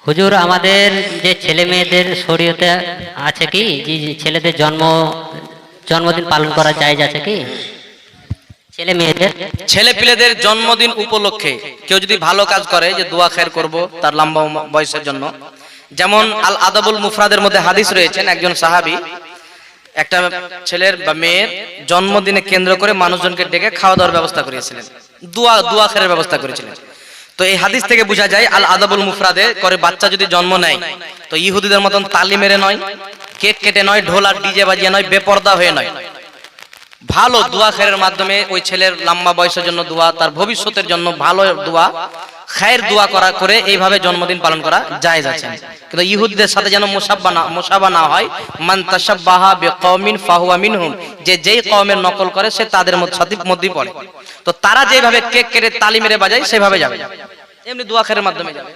হুজুর আমাদের যে ছেলে মেয়েদের শরীয়তে আছে কি যে ছেলেদের জন্মদিন পালন করা জায়েজ আছে কি? ছেলে মেয়েদের ছেলে পিলেদের জন্মদিন উপলক্ষে কেউ যদি ভালো কাজ করে যে দোয়া খের করব তার লম্বা বয়সের জন্য, যেমন আল আদাবুল মুফরাদের মধ্যে হাদিস রয়েছেন একজন সাহাবী একটা ছেলের বা মেয়ের জন্মদিনে কেন্দ্র করে মানুষজনকে ডেকে খাওয়া দাওয়ার ব্যবস্থা করেছিলেন, দোয়া খেরের ব্যবস্থা করেছিলেন। তো এই হাদিস থেকে বোঝা যায় আল আদাবুল মুফরাদে করে বাচ্চা যদি জন্ম নেয় তো ইহুদিদের মতন তালি মেরে নয়, কেক কেটে নয়, ঢোল আর ডিজে বাজিয়ে নয়, বেপরদা হয়ে নয়, ভালো দোয়া খেরের মাধ্যমে ওই ছেলের লম্বা বয়সের জন্য দোয়া, তার ভবিষ্যতের জন্য ভালো দোয়া খায়ের দোয়া করা করে এইভাবে জন্মদিন পালন করা জায়েজ আছে। কিন্তু ইহুদিদের সাথে যেন মুশাব্বা না হয়, মান তাশাব্বাহা বিকওমিন ফাহুয়া মিনহুম, যে যেই কওমের নকল করে সে তাদের মধ্যেই পড়ে। তো তারা যেভাবে কেক কেটে তালি মেরে বাজায় সেভাবে যাবে, এমনি দোয়া খেরের মাধ্যমে যাবে।